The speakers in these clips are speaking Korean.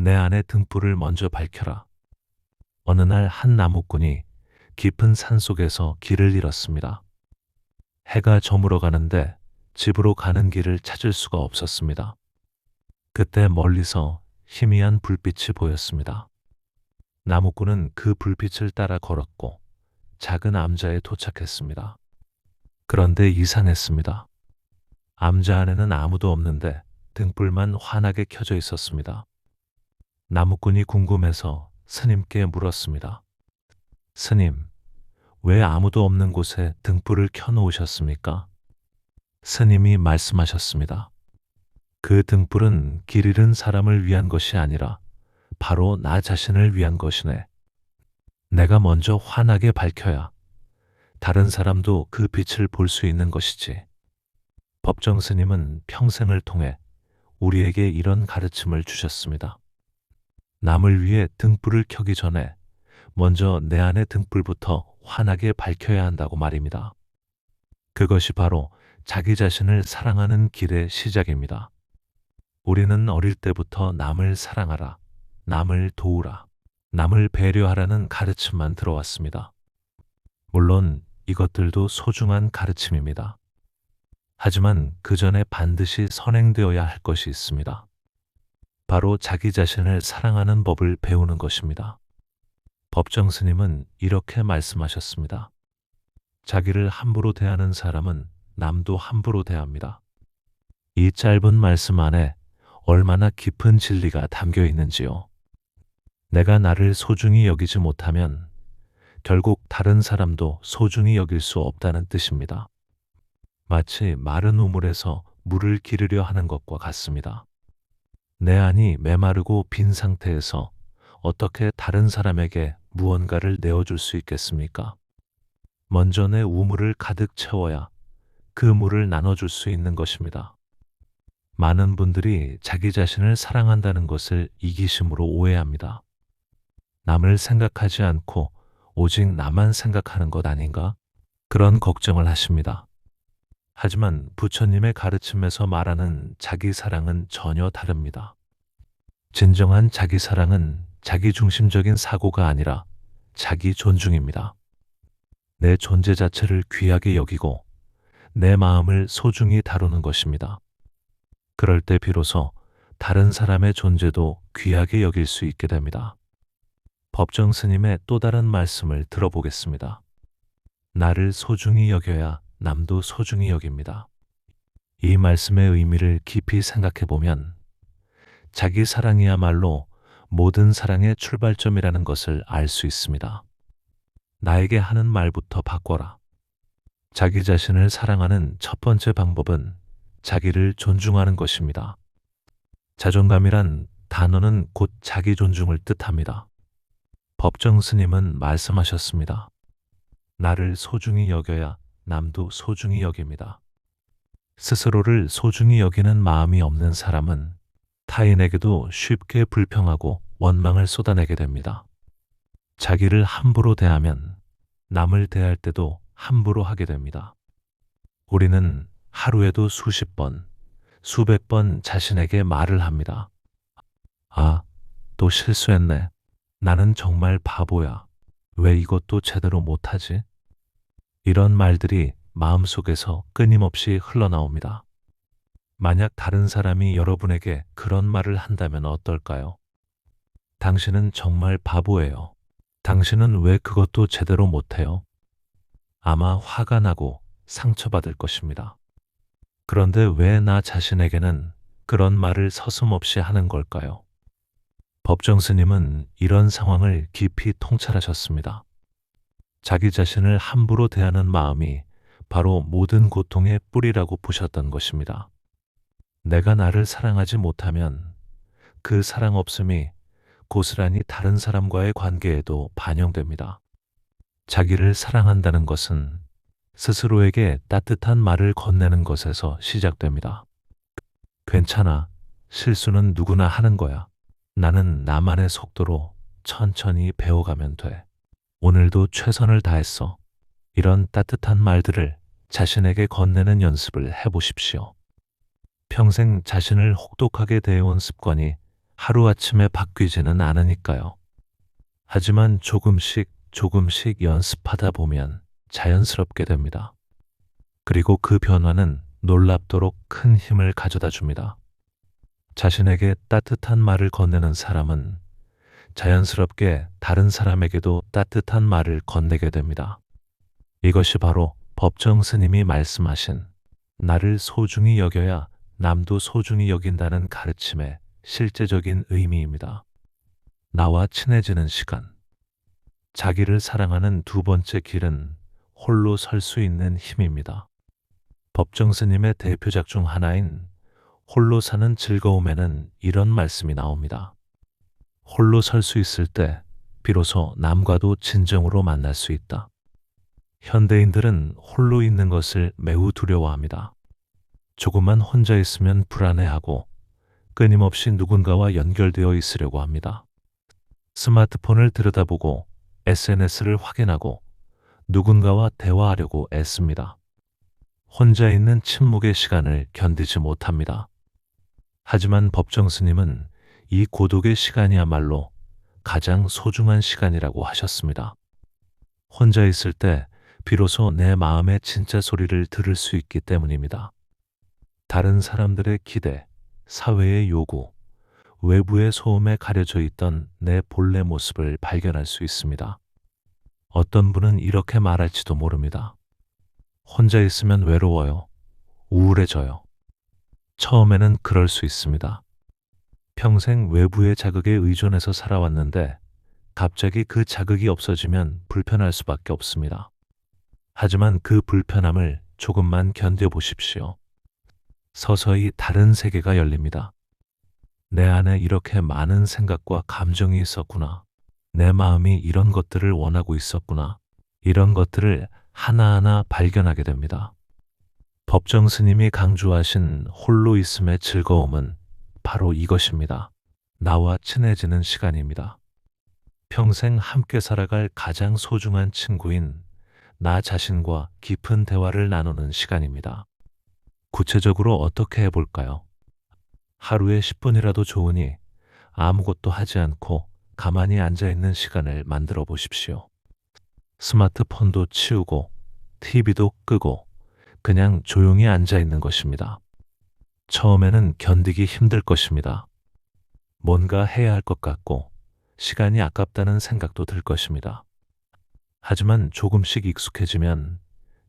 내 안의 등불을 먼저 밝혀라. 어느 날 한 나무꾼이 깊은 산속에서 길을 잃었습니다. 해가 저물어 가는데 집으로 가는 길을 찾을 수가 없었습니다. 그때 멀리서 희미한 불빛이 보였습니다. 나무꾼은 그 불빛을 따라 걸었고 작은 암자에 도착했습니다. 그런데 이상했습니다. 암자 안에는 아무도 없는데 등불만 환하게 켜져 있었습니다. 나무꾼이 궁금해서 스님께 물었습니다. 스님, 왜 아무도 없는 곳에 등불을 켜놓으셨습니까? 스님이 말씀하셨습니다. 그 등불은 길 잃은 사람을 위한 것이 아니라 바로 나 자신을 위한 것이네. 내가 먼저 환하게 밝혀야 다른 사람도 그 빛을 볼 수 있는 것이지. 법정 스님은 평생을 통해 우리에게 이런 가르침을 주셨습니다. 남을 위해 등불을 켜기 전에 먼저 내 안의 등불부터 환하게 밝혀야 한다고 말입니다. 그것이 바로 자기 자신을 사랑하는 길의 시작입니다. 우리는 어릴 때부터 남을 사랑하라, 남을 도우라, 남을 배려하라는 가르침만 들어왔습니다. 물론 이것들도 소중한 가르침입니다. 하지만 그 전에 반드시 선행되어야 할 것이 있습니다. 바로 자기 자신을 사랑하는 법을 배우는 것입니다. 법정 스님은 이렇게 말씀하셨습니다. 자기를 함부로 대하는 사람은 남도 함부로 대합니다. 이 짧은 말씀 안에 얼마나 깊은 진리가 담겨 있는지요. 내가 나를 소중히 여기지 못하면 결국 다른 사람도 소중히 여길 수 없다는 뜻입니다. 마치 마른 우물에서 물을 기르려 하는 것과 같습니다. 내 안이 메마르고 빈 상태에서 어떻게 다른 사람에게 무언가를 내어줄 수 있겠습니까? 먼저 내 우물을 가득 채워야 그 물을 나눠줄 수 있는 것입니다. 많은 분들이 자기 자신을 사랑한다는 것을 이기심으로 오해합니다. 남을 생각하지 않고 오직 나만 생각하는 것 아닌가? 그런 걱정을 하십니다. 하지만 부처님의 가르침에서 말하는 자기 사랑은 전혀 다릅니다. 진정한 자기 사랑은 자기중심적인 사고가 아니라 자기 존중입니다. 내 존재 자체를 귀하게 여기고 내 마음을 소중히 다루는 것입니다. 그럴 때 비로소 다른 사람의 존재도 귀하게 여길 수 있게 됩니다. 법정 스님의 또 다른 말씀을 들어보겠습니다. 나를 소중히 여겨야 남도 소중히 여깁니다. 이 말씀의 의미를 깊이 생각해 보면 자기 사랑이야말로 모든 사랑의 출발점이라는 것을 알 수 있습니다. 나에게 하는 말부터 바꿔라. 자기 자신을 사랑하는 첫 번째 방법은 자기를 존중하는 것입니다. 자존감이란 단어는 곧 자기 존중을 뜻합니다. 법정 스님은 말씀하셨습니다. 나를 소중히 여겨야 남도 소중히 여깁니다. 스스로를 소중히 여기는 마음이 없는 사람은 타인에게도 쉽게 불평하고 원망을 쏟아내게 됩니다. 자기를 함부로 대하면 남을 대할 때도 함부로 하게 됩니다. 우리는 하루에도 수십 번, 수백 번 자신에게 말을 합니다. 아, 또 실수했네. 나는 정말 바보야. 왜 이것도 제대로 못하지? 이런 말들이 마음속에서 끊임없이 흘러나옵니다. 만약 다른 사람이 여러분에게 그런 말을 한다면 어떨까요? 당신은 정말 바보예요. 당신은 왜 그것도 제대로 못해요? 아마 화가 나고 상처받을 것입니다. 그런데 왜 나 자신에게는 그런 말을 서슴없이 하는 걸까요? 법정 스님은 이런 상황을 깊이 통찰하셨습니다. 자기 자신을 함부로 대하는 마음이 바로 모든 고통의 뿌리라고 보셨던 것입니다. 내가 나를 사랑하지 못하면 그 사랑 없음이 고스란히 다른 사람과의 관계에도 반영됩니다. 자기를 사랑한다는 것은 스스로에게 따뜻한 말을 건네는 것에서 시작됩니다. 괜찮아. 실수는 누구나 하는 거야. 나는 나만의 속도로 천천히 배워가면 돼. 오늘도 최선을 다했어. 이런 따뜻한 말들을 자신에게 건네는 연습을 해보십시오. 평생 자신을 혹독하게 대해온 습관이 하루아침에 바뀌지는 않으니까요. 하지만 조금씩 연습하다 보면 자연스럽게 됩니다. 그리고 그 변화는 놀랍도록 큰 힘을 가져다 줍니다. 자신에게 따뜻한 말을 건네는 사람은 자연스럽게 다른 사람에게도 따뜻한 말을 건네게 됩니다. 이것이 바로 법정 스님이 말씀하신 나를 소중히 여겨야 남도 소중히 여긴다는 가르침의 실제적인 의미입니다. 나와 친해지는 시간. 자기를 사랑하는 두 번째 길은 홀로 설 수 있는 힘입니다. 법정 스님의 대표작 중 하나인 홀로 사는 즐거움에는 이런 말씀이 나옵니다. 홀로 설 수 있을 때 비로소 남과도 진정으로 만날 수 있다. 현대인들은 홀로 있는 것을 매우 두려워합니다. 조금만 혼자 있으면 불안해하고 끊임없이 누군가와 연결되어 있으려고 합니다. 스마트폰을 들여다보고 SNS를 확인하고 누군가와 대화하려고 애씁니다. 혼자 있는 침묵의 시간을 견디지 못합니다. 하지만 법정 스님은 이 고독의 시간이야말로 가장 소중한 시간이라고 하셨습니다. 혼자 있을 때 비로소 내 마음의 진짜 소리를 들을 수 있기 때문입니다. 다른 사람들의 기대, 사회의 요구, 외부의 소음에 가려져 있던 내 본래 모습을 발견할 수 있습니다. 어떤 분은 이렇게 말할지도 모릅니다. 혼자 있으면 외로워요. 우울해져요. 처음에는 그럴 수 있습니다. 평생 외부의 자극에 의존해서 살아왔는데 갑자기 그 자극이 없어지면 불편할 수밖에 없습니다. 하지만 그 불편함을 조금만 견뎌보십시오. 서서히 다른 세계가 열립니다. 내 안에 이렇게 많은 생각과 감정이 있었구나. 내 마음이 이런 것들을 원하고 있었구나. 이런 것들을 하나하나 발견하게 됩니다. 법정 스님이 강조하신 홀로 있음의 즐거움은 바로 이것입니다. 나와 친해지는 시간입니다. 평생 함께 살아갈 가장 소중한 친구인 나 자신과 깊은 대화를 나누는 시간입니다. 구체적으로 어떻게 해볼까요? 하루에 10분이라도 좋으니 아무것도 하지 않고 가만히 앉아있는 시간을 만들어 보십시오. 스마트폰도 치우고 TV도 끄고 그냥 조용히 앉아있는 것입니다. 처음에는 견디기 힘들 것입니다. 뭔가 해야 할 것 같고 시간이 아깝다는 생각도 들 것입니다. 하지만 조금씩 익숙해지면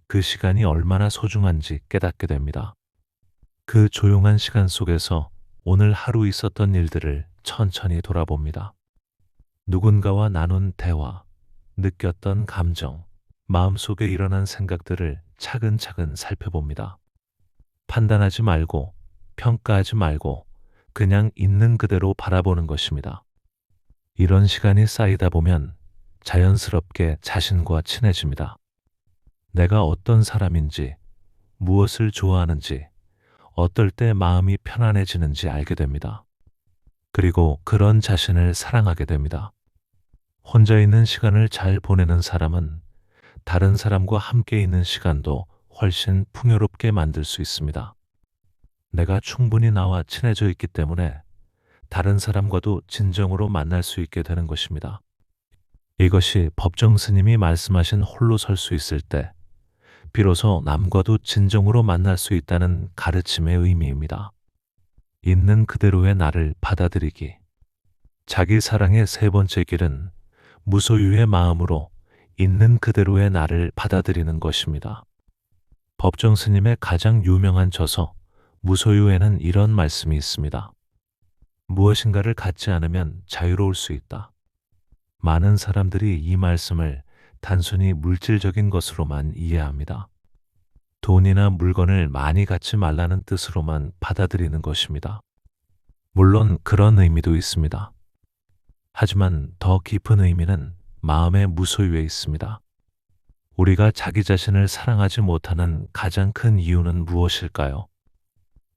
그 시간이 얼마나 소중한지 깨닫게 됩니다. 그 조용한 시간 속에서 오늘 하루 있었던 일들을 천천히 돌아봅니다. 누군가와 나눈 대화, 느꼈던 감정, 마음속에 일어난 생각들을 차근차근 살펴봅니다. 판단하지 말고, 평가하지 말고, 그냥 있는 그대로 바라보는 것입니다. 이런 시간이 쌓이다 보면 자연스럽게 자신과 친해집니다. 내가 어떤 사람인지, 무엇을 좋아하는지, 어떨 때 마음이 편안해지는지 알게 됩니다. 그리고 그런 자신을 사랑하게 됩니다. 혼자 있는 시간을 잘 보내는 사람은 다른 사람과 함께 있는 시간도 훨씬 풍요롭게 만들 수 있습니다. 내가 충분히 나와 친해져 있기 때문에 다른 사람과도 진정으로 만날 수 있게 되는 것입니다. 이것이 법정 스님이 말씀하신 홀로 설 수 있을 때 비로소 남과도 진정으로 만날 수 있다는 가르침의 의미입니다. 있는 그대로의 나를 받아들이기. 자기 사랑의 세 번째 길은 무소유의 마음으로 있는 그대로의 나를 받아들이는 것입니다. 법정 스님의 가장 유명한 저서 무소유에는 이런 말씀이 있습니다. 무엇인가를 갖지 않으면 자유로울 수 있다. 많은 사람들이 이 말씀을 단순히 물질적인 것으로만 이해합니다. 돈이나 물건을 많이 갖지 말라는 뜻으로만 받아들이는 것입니다. 물론 그런 의미도 있습니다. 하지만 더 깊은 의미는 마음의 무소유에 있습니다. 우리가 자기 자신을 사랑하지 못하는 가장 큰 이유는 무엇일까요?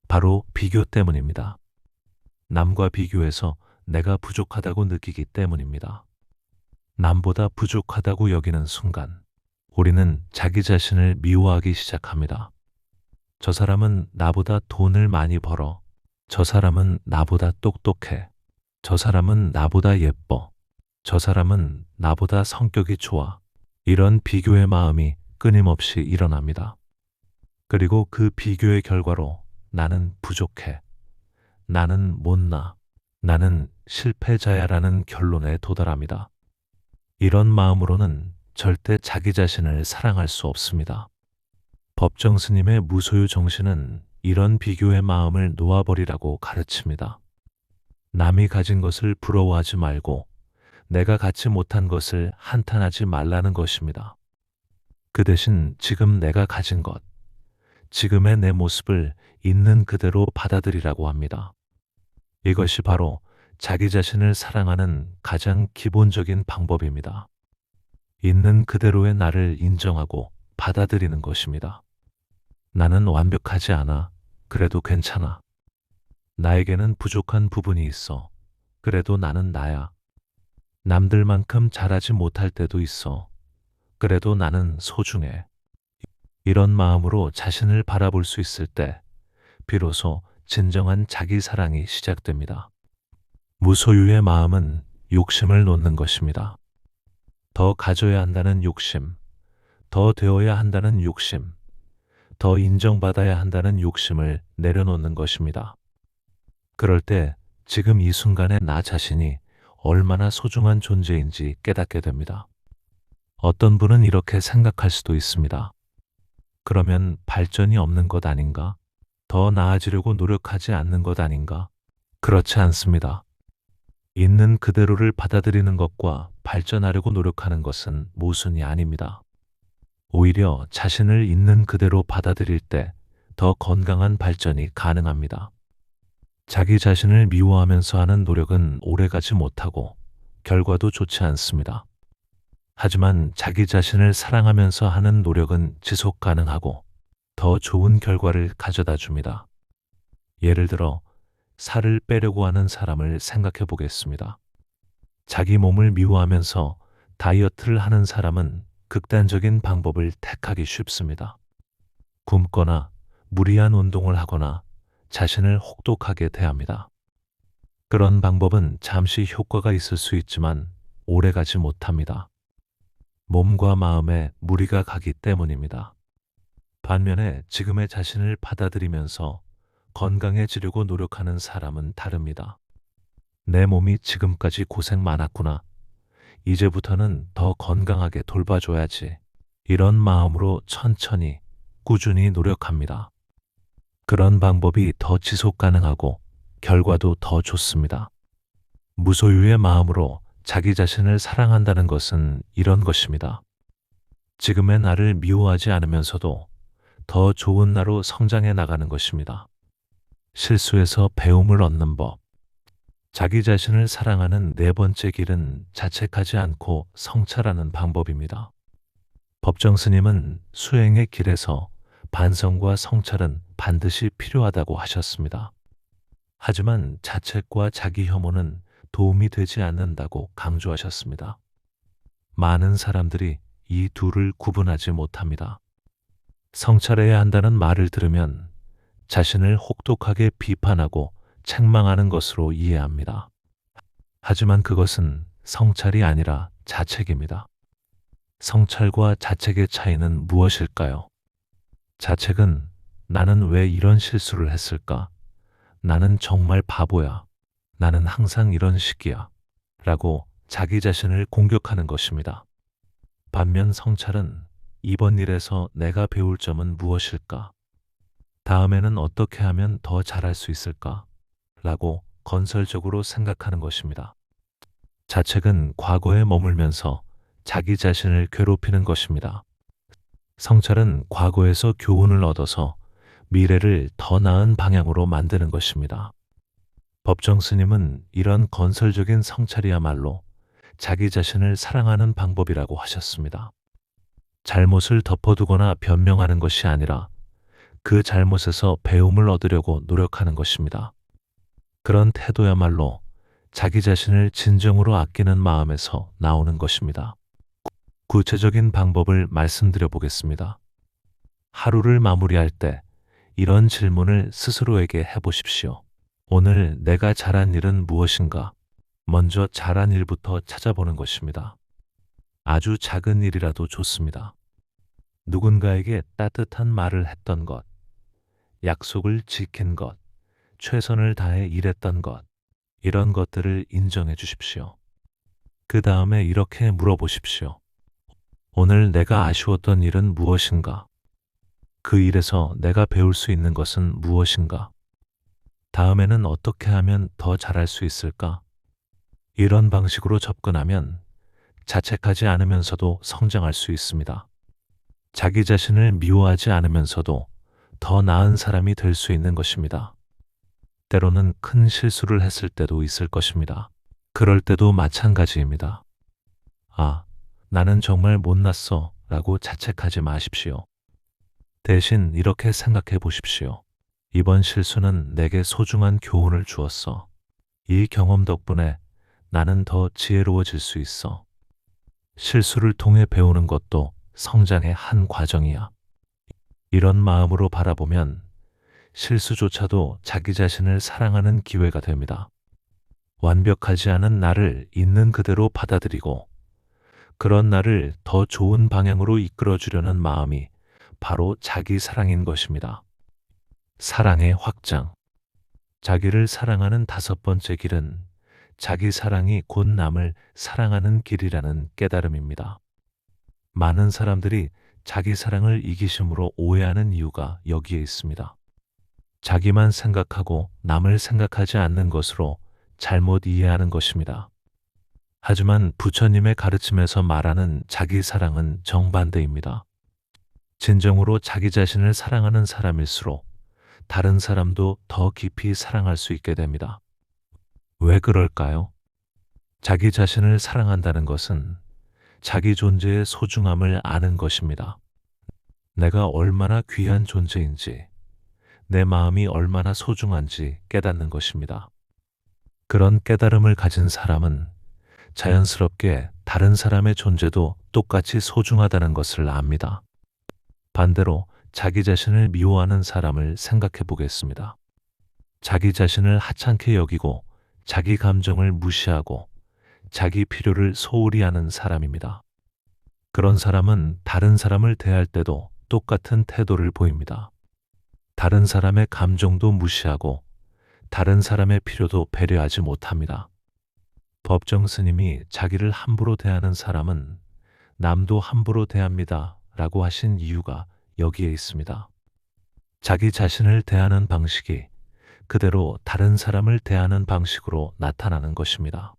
바로 비교 때문입니다. 남과 비교해서 내가 부족하다고 느끼기 때문입니다. 남보다 부족하다고 여기는 순간 우리는 자기 자신을 미워하기 시작합니다. 저 사람은 나보다 돈을 많이 벌어. 저 사람은 나보다 똑똑해. 저 사람은 나보다 예뻐. 저 사람은 나보다 성격이 좋아. 이런 비교의 마음이 끊임없이 일어납니다. 그리고 그 비교의 결과로 나는 부족해. 나는 못나. 나는 실패자야라는 결론에 도달합니다. 이런 마음으로는 절대 자기 자신을 사랑할 수 없습니다. 법정 스님의 무소유 정신은 이런 비교의 마음을 놓아버리라고 가르칩니다. 남이 가진 것을 부러워하지 말고 내가 갖지 못한 것을 한탄하지 말라는 것입니다. 그 대신 지금 내가 가진 것, 지금의 내 모습을 있는 그대로 받아들이라고 합니다. 이것이 바로 자기 자신을 사랑하는 가장 기본적인 방법입니다. 있는 그대로의 나를 인정하고 받아들이는 것입니다. 나는 완벽하지 않아. 그래도 괜찮아. 나에게는 부족한 부분이 있어. 그래도 나는 나야. 남들만큼 잘하지 못할 때도 있어. 그래도 나는 소중해. 이런 마음으로 자신을 바라볼 수 있을 때 비로소 진정한 자기 사랑이 시작됩니다. 무소유의 마음은 욕심을 놓는 것입니다. 더 가져야 한다는 욕심, 더 되어야 한다는 욕심, 더 인정받아야 한다는 욕심을 내려놓는 것입니다. 그럴 때 지금 이 순간의 나 자신이 얼마나 소중한 존재인지 깨닫게 됩니다. 어떤 분은 이렇게 생각할 수도 있습니다. 그러면 발전이 없는 것 아닌가? 더 나아지려고 노력하지 않는 것 아닌가? 그렇지 않습니다. 있는 그대로를 받아들이는 것과 발전하려고 노력하는 것은 모순이 아닙니다. 오히려 자신을 있는 그대로 받아들일 때 더 건강한 발전이 가능합니다. 자기 자신을 미워하면서 하는 노력은 오래가지 못하고 결과도 좋지 않습니다. 하지만 자기 자신을 사랑하면서 하는 노력은 지속 가능하고 더 좋은 결과를 가져다 줍니다. 예를 들어 살을 빼려고 하는 사람을 생각해 보겠습니다. 자기 몸을 미워하면서 다이어트를 하는 사람은 극단적인 방법을 택하기 쉽습니다. 굶거나 무리한 운동을 하거나 자신을 혹독하게 대합니다. 그런 방법은 잠시 효과가 있을 수 있지만 오래가지 못합니다. 몸과 마음에 무리가 가기 때문입니다. 반면에 지금의 자신을 받아들이면서 건강해지려고 노력하는 사람은 다릅니다. 내 몸이 지금까지 고생 많았구나. 이제부터는 더 건강하게 돌봐줘야지. 이런 마음으로 천천히, 꾸준히 노력합니다. 그런 방법이 더 지속 가능하고 결과도 더 좋습니다. 무소유의 마음으로 자기 자신을 사랑한다는 것은 이런 것입니다. 지금의 나를 미워하지 않으면서도 더 좋은 나로 성장해 나가는 것입니다. 실수에서 배움을 얻는 법. 자기 자신을 사랑하는 네 번째 길은 자책하지 않고 성찰하는 방법입니다. 법정 스님은 수행의 길에서 반성과 성찰은 반드시 필요하다고 하셨습니다. 하지만 자책과 자기 혐오는 도움이 되지 않는다고 강조하셨습니다. 많은 사람들이 이 둘을 구분하지 못합니다. 성찰해야 한다는 말을 들으면 자신을 혹독하게 비판하고 책망하는 것으로 이해합니다. 하지만 그것은 성찰이 아니라 자책입니다. 성찰과 자책의 차이는 무엇일까요? 자책은 나는 왜 이런 실수를 했을까? 나는 정말 바보야. 나는 항상 이런 식이야. 라고 자기 자신을 공격하는 것입니다. 반면 성찰은 이번 일에서 내가 배울 점은 무엇일까? 다음에는 어떻게 하면 더 잘할 수 있을까? 라고 건설적으로 생각하는 것입니다. 자책은 과거에 머물면서 자기 자신을 괴롭히는 것입니다. 성찰은 과거에서 교훈을 얻어서 미래를 더 나은 방향으로 만드는 것입니다. 법정 스님은 이런 건설적인 성찰이야말로 자기 자신을 사랑하는 방법이라고 하셨습니다. 잘못을 덮어두거나 변명하는 것이 아니라 그 잘못에서 배움을 얻으려고 노력하는 것입니다. 그런 태도야말로 자기 자신을 진정으로 아끼는 마음에서 나오는 것입니다. 구체적인 방법을 말씀드려 보겠습니다. 하루를 마무리할 때 이런 질문을 스스로에게 해보십시오. 오늘 내가 잘한 일은 무엇인가? 먼저 잘한 일부터 찾아보는 것입니다. 아주 작은 일이라도 좋습니다. 누군가에게 따뜻한 말을 했던 것, 약속을 지킨 것, 최선을 다해 일했던 것, 이런 것들을 인정해 주십시오. 그 다음에 이렇게 물어보십시오. 오늘 내가 아쉬웠던 일은 무엇인가? 그 일에서 내가 배울 수 있는 것은 무엇인가? 다음에는 어떻게 하면 더 잘할 수 있을까? 이런 방식으로 접근하면 자책하지 않으면서도 성장할 수 있습니다. 자기 자신을 미워하지 않으면서도 더 나은 사람이 될 수 있는 것입니다. 때로는 큰 실수를 했을 때도 있을 것입니다. 그럴 때도 마찬가지입니다. 아, 나는 정말 못났어 라고 자책하지 마십시오. 대신 이렇게 생각해 보십시오. 이번 실수는 내게 소중한 교훈을 주었어. 이 경험 덕분에 나는 더 지혜로워질 수 있어. 실수를 통해 배우는 것도 성장의 한 과정이야. 이런 마음으로 바라보면 실수조차도 자기 자신을 사랑하는 기회가 됩니다. 완벽하지 않은 나를 있는 그대로 받아들이고 그런 나를 더 좋은 방향으로 이끌어 주려는 마음이 바로 자기 사랑인 것입니다. 사랑의 확장. 자기를 사랑하는 다섯 번째 길은 자기 사랑이 곧 남을 사랑하는 길이라는 깨달음입니다. 많은 사람들이 자기 사랑을 이기심으로 오해하는 이유가 여기에 있습니다. 자기만 생각하고 남을 생각하지 않는 것으로 잘못 이해하는 것입니다. 하지만 부처님의 가르침에서 말하는 자기 사랑은 정반대입니다. 진정으로 자기 자신을 사랑하는 사람일수록 다른 사람도 더 깊이 사랑할 수 있게 됩니다. 왜 그럴까요? 자기 자신을 사랑한다는 것은 자기 존재의 소중함을 아는 것입니다. 내가 얼마나 귀한 존재인지, 내 마음이 얼마나 소중한지 깨닫는 것입니다. 그런 깨달음을 가진 사람은 자연스럽게 다른 사람의 존재도 똑같이 소중하다는 것을 압니다. 반대로 자기 자신을 미워하는 사람을 생각해 보겠습니다. 자기 자신을 하찮게 여기고 자기 감정을 무시하고 자기 필요를 소홀히 하는 사람입니다. 그런 사람은 다른 사람을 대할 때도 똑같은 태도를 보입니다. 다른 사람의 감정도 무시하고 다른 사람의 필요도 배려하지 못합니다. 법정 스님이 자기를 함부로 대하는 사람은 남도 함부로 대합니다 라고 하신 이유가 여기에 있습니다. 자기 자신을 대하는 방식이 그대로 다른 사람을 대하는 방식으로 나타나는 것입니다.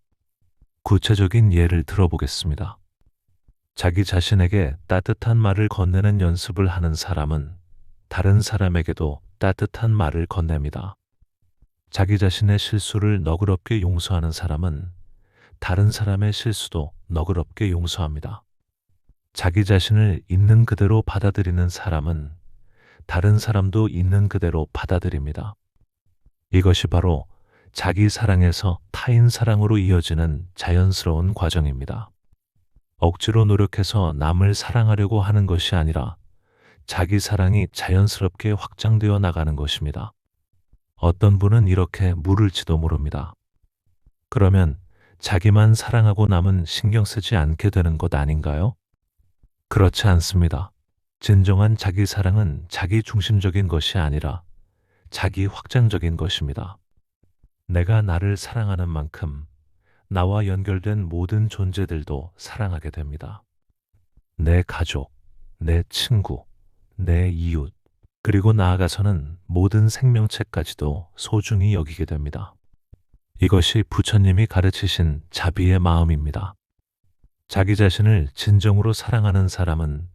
구체적인 예를 들어보겠습니다. 자기 자신에게 따뜻한 말을 건네는 연습을 하는 사람은 다른 사람에게도 따뜻한 말을 건넵니다. 자기 자신의 실수를 너그럽게 용서하는 사람은 다른 사람의 실수도 너그럽게 용서합니다. 자기 자신을 있는 그대로 받아들이는 사람은 다른 사람도 있는 그대로 받아들입니다. 이것이 바로 자기 사랑에서 타인 사랑으로 이어지는 자연스러운 과정입니다. 억지로 노력해서 남을 사랑하려고 하는 것이 아니라 자기 사랑이 자연스럽게 확장되어 나가는 것입니다. 어떤 분은 이렇게 물을지도 모릅니다. 그러면 자기만 사랑하고 남은 신경 쓰지 않게 되는 것 아닌가요? 그렇지 않습니다. 진정한 자기 사랑은 자기 중심적인 것이 아니라 자기 확장적인 것입니다. 내가 나를 사랑하는 만큼 나와 연결된 모든 존재들도 사랑하게 됩니다. 내 가족, 내 친구, 내 이웃, 그리고 나아가서는 모든 생명체까지도 소중히 여기게 됩니다. 이것이 부처님이 가르치신 자비의 마음입니다. 자기 자신을 진정으로 사랑하는 사람은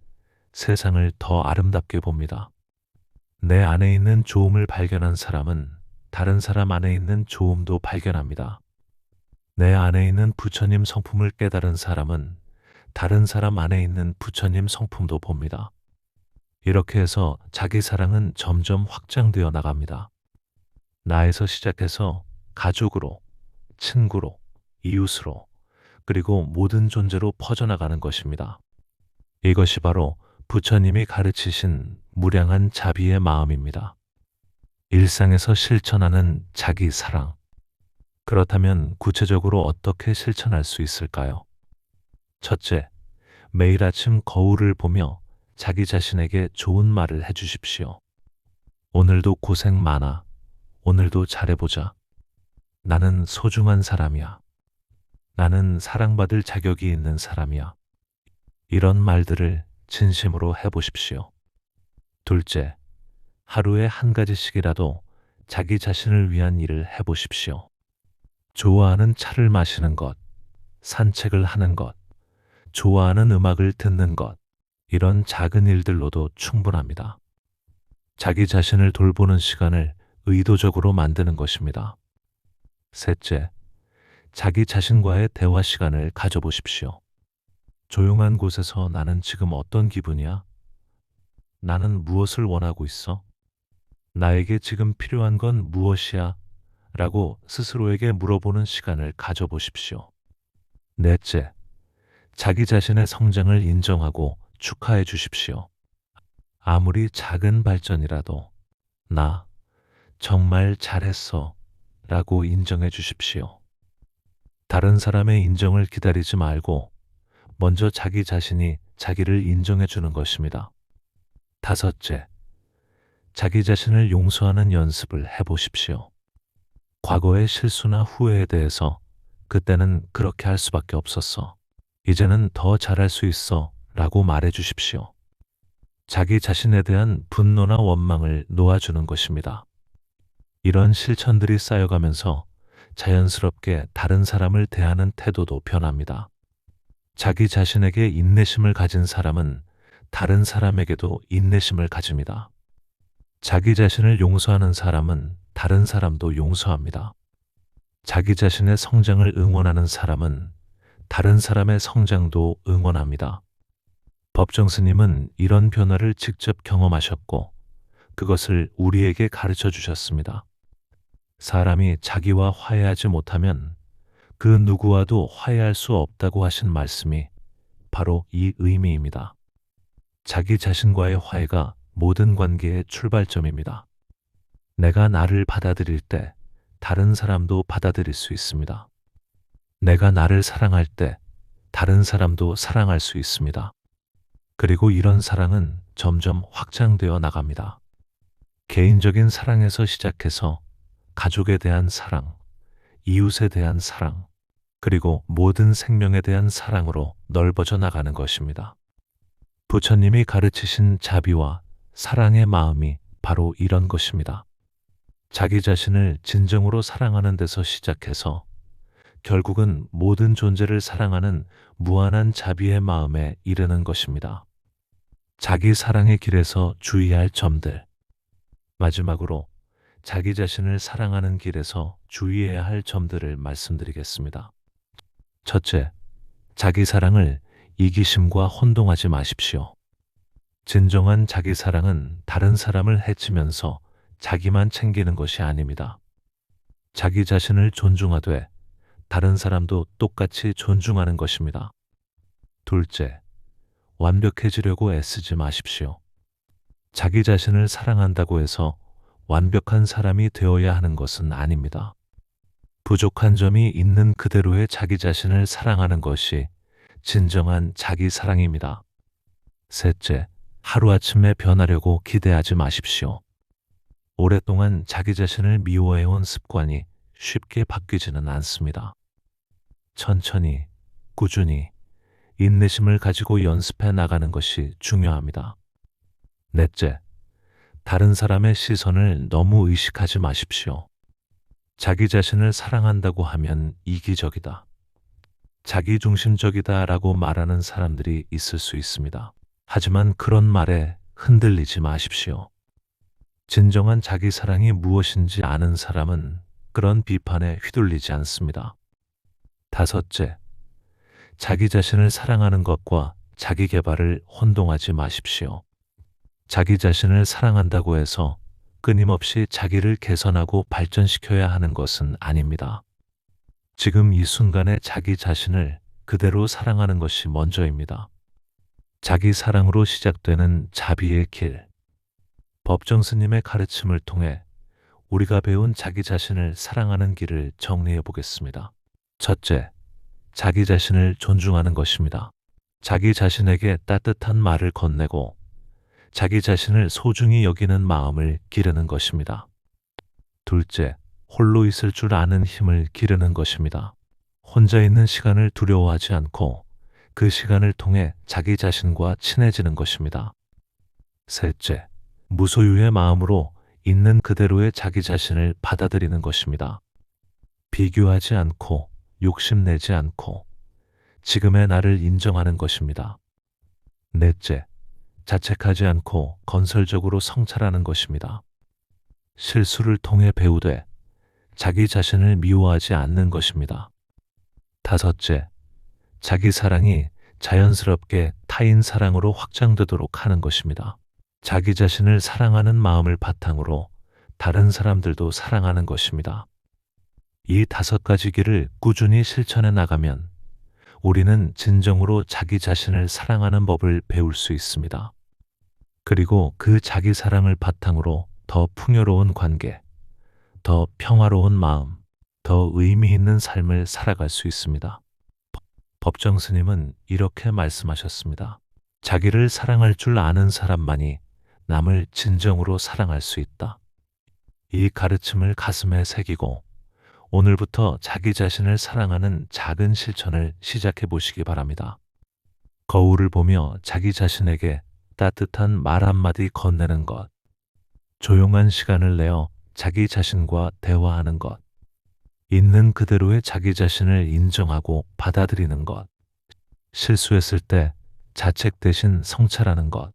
세상을 더 아름답게 봅니다. 내 안에 있는 좋음을 발견한 사람은 다른 사람 안에 있는 좋음도 발견합니다. 내 안에 있는 부처님 성품을 깨달은 사람은 다른 사람 안에 있는 부처님 성품도 봅니다. 이렇게 해서 자기 사랑은 점점 확장되어 나갑니다. 나에서 시작해서 가족으로, 친구로, 이웃으로, 그리고 모든 존재로 퍼져나가는 것입니다. 이것이 바로 부처님이 가르치신 무량한 자비의 마음입니다. 일상에서 실천하는 자기 사랑. 그렇다면 구체적으로 어떻게 실천할 수 있을까요? 첫째, 매일 아침 거울을 보며 자기 자신에게 좋은 말을 해주십시오. 오늘도 고생 많아. 오늘도 잘해보자. 나는 소중한 사람이야. 나는 사랑받을 자격이 있는 사람이야. 이런 말들을 진심으로 해보십시오. 둘째, 하루에 한 가지씩이라도 자기 자신을 위한 일을 해보십시오. 좋아하는 차를 마시는 것, 산책을 하는 것, 좋아하는 음악을 듣는 것, 이런 작은 일들로도 충분합니다. 자기 자신을 돌보는 시간을 의도적으로 만드는 것입니다. 셋째, 자기 자신과의 대화 시간을 가져보십시오. 조용한 곳에서 나는 지금 어떤 기분이야? 나는 무엇을 원하고 있어? 나에게 지금 필요한 건 무엇이야? 라고 스스로에게 물어보는 시간을 가져보십시오. 넷째, 자기 자신의 성장을 인정하고 축하해 주십시오. 아무리 작은 발전이라도 나 정말 잘했어 라고 인정해 주십시오. 다른 사람의 인정을 기다리지 말고 먼저 자기 자신이 자기를 인정해 주는 것입니다. 다섯째, 자기 자신을 용서하는 연습을 해보십시오. 과거의 실수나 후회에 대해서 그때는 그렇게 할 수밖에 없었어. 이제는 더 잘할 수 있어 라고 말해 주십시오. 자기 자신에 대한 분노나 원망을 놓아주는 것입니다. 이런 실천들이 쌓여가면서 자연스럽게 다른 사람을 대하는 태도도 변합니다. 자기 자신에게 인내심을 가진 사람은 다른 사람에게도 인내심을 가집니다. 자기 자신을 용서하는 사람은 다른 사람도 용서합니다. 자기 자신의 성장을 응원하는 사람은 다른 사람의 성장도 응원합니다. 법정 스님은 이런 변화를 직접 경험하셨고 그것을 우리에게 가르쳐 주셨습니다. 사람이 자기와 화해하지 못하면 그 누구와도 화해할 수 없다고 하신 말씀이 바로 이 의미입니다. 자기 자신과의 화해가 모든 관계의 출발점입니다. 내가 나를 받아들일 때 다른 사람도 받아들일 수 있습니다. 내가 나를 사랑할 때 다른 사람도 사랑할 수 있습니다. 그리고 이런 사랑은 점점 확장되어 나갑니다. 개인적인 사랑에서 시작해서 가족에 대한 사랑, 이웃에 대한 사랑, 그리고 모든 생명에 대한 사랑으로 넓어져 나가는 것입니다. 부처님이 가르치신 자비와 사랑의 마음이 바로 이런 것입니다. 자기 자신을 진정으로 사랑하는 데서 시작해서 결국은 모든 존재를 사랑하는 무한한 자비의 마음에 이르는 것입니다. 자기 사랑의 길에서 주의할 점들. 마지막으로 자기 자신을 사랑하는 길에서 주의해야 할 점들을 말씀드리겠습니다. 첫째, 자기 사랑을 이기심과 혼동하지 마십시오. 진정한 자기 사랑은 다른 사람을 해치면서 자기만 챙기는 것이 아닙니다. 자기 자신을 존중하되 다른 사람도 똑같이 존중하는 것입니다. 둘째, 완벽해지려고 애쓰지 마십시오. 자기 자신을 사랑한다고 해서 완벽한 사람이 되어야 하는 것은 아닙니다. 부족한 점이 있는 그대로의 자기 자신을 사랑하는 것이 진정한 자기 사랑입니다. 셋째, 하루아침에 변하려고 기대하지 마십시오. 오랫동안 자기 자신을 미워해온 습관이 쉽게 바뀌지는 않습니다. 천천히, 꾸준히, 인내심을 가지고 연습해 나가는 것이 중요합니다. 넷째, 다른 사람의 시선을 너무 의식하지 마십시오. 자기 자신을 사랑한다고 하면 이기적이다, 자기중심적이다 라고 말하는 사람들이 있을 수 있습니다. 하지만 그런 말에 흔들리지 마십시오. 진정한 자기 사랑이 무엇인지 아는 사람은 그런 비판에 휘둘리지 않습니다. 다섯째, 자기 자신을 사랑하는 것과 자기 개발을 혼동하지 마십시오. 자기 자신을 사랑한다고 해서 끊임없이 자기를 개선하고 발전시켜야 하는 것은 아닙니다. 지금 이 순간에 자기 자신을 그대로 사랑하는 것이 먼저입니다. 자기 사랑으로 시작되는 자비의 길. 법정 스님의 가르침을 통해 우리가 배운 자기 자신을 사랑하는 길을 정리해 보겠습니다. 첫째, 자기 자신을 존중하는 것입니다. 자기 자신에게 따뜻한 말을 건네고 자기 자신을 소중히 여기는 마음을 기르는 것입니다. 둘째, 홀로 있을 줄 아는 힘을 기르는 것입니다. 혼자 있는 시간을 두려워하지 않고 그 시간을 통해 자기 자신과 친해지는 것입니다. 셋째, 무소유의 마음으로 있는 그대로의 자기 자신을 받아들이는 것입니다. 비교하지 않고 욕심내지 않고 지금의 나를 인정하는 것입니다. 넷째, 자책하지 않고 건설적으로 성찰하는 것입니다. 실수를 통해 배우되 자기 자신을 미워하지 않는 것입니다. 다섯째, 자기 사랑이 자연스럽게 타인 사랑으로 확장되도록 하는 것입니다. 자기 자신을 사랑하는 마음을 바탕으로 다른 사람들도 사랑하는 것입니다. 이 5가지 길을 꾸준히 실천해 나가면 우리는 진정으로 자기 자신을 사랑하는 법을 배울 수 있습니다. 그리고 그 자기 사랑을 바탕으로 더 풍요로운 관계, 더 평화로운 마음, 더 의미 있는 삶을 살아갈 수 있습니다. 법정 스님은 이렇게 말씀하셨습니다. 자기를 사랑할 줄 아는 사람만이 남을 진정으로 사랑할 수 있다. 이 가르침을 가슴에 새기고 오늘부터 자기 자신을 사랑하는 작은 실천을 시작해 보시기 바랍니다. 거울을 보며 자기 자신에게 따뜻한 말 한마디 건네는 것, 조용한 시간을 내어 자기 자신과 대화하는 것, 있는 그대로의 자기 자신을 인정하고 받아들이는 것, 실수했을 때 자책 대신 성찰하는 것,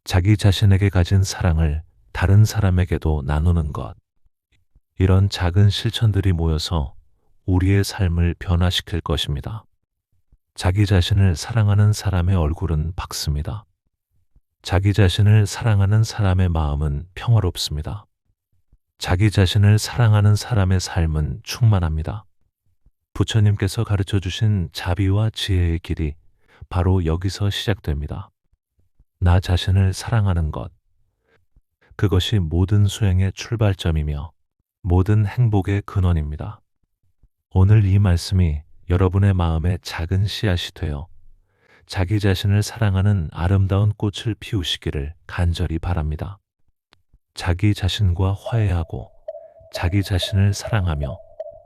자기 자신에게 가진 사랑을 다른 사람에게도 나누는 것, 이런 작은 실천들이 모여서 우리의 삶을 변화시킬 것입니다. 자기 자신을 사랑하는 사람의 얼굴은 밝습니다. 자기 자신을 사랑하는 사람의 마음은 평화롭습니다. 자기 자신을 사랑하는 사람의 삶은 충만합니다. 부처님께서 가르쳐 주신 자비와 지혜의 길이 바로 여기서 시작됩니다. 나 자신을 사랑하는 것, 그것이 모든 수행의 출발점이며 모든 행복의 근원입니다. 오늘 이 말씀이 여러분의 마음에 작은 씨앗이 되어 자기 자신을 사랑하는 아름다운 꽃을 피우시기를 간절히 바랍니다. 자기 자신과 화해하고 자기 자신을 사랑하며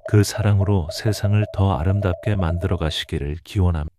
그 사랑으로 세상을 더 아름답게 만들어 가시기를 기원합니다.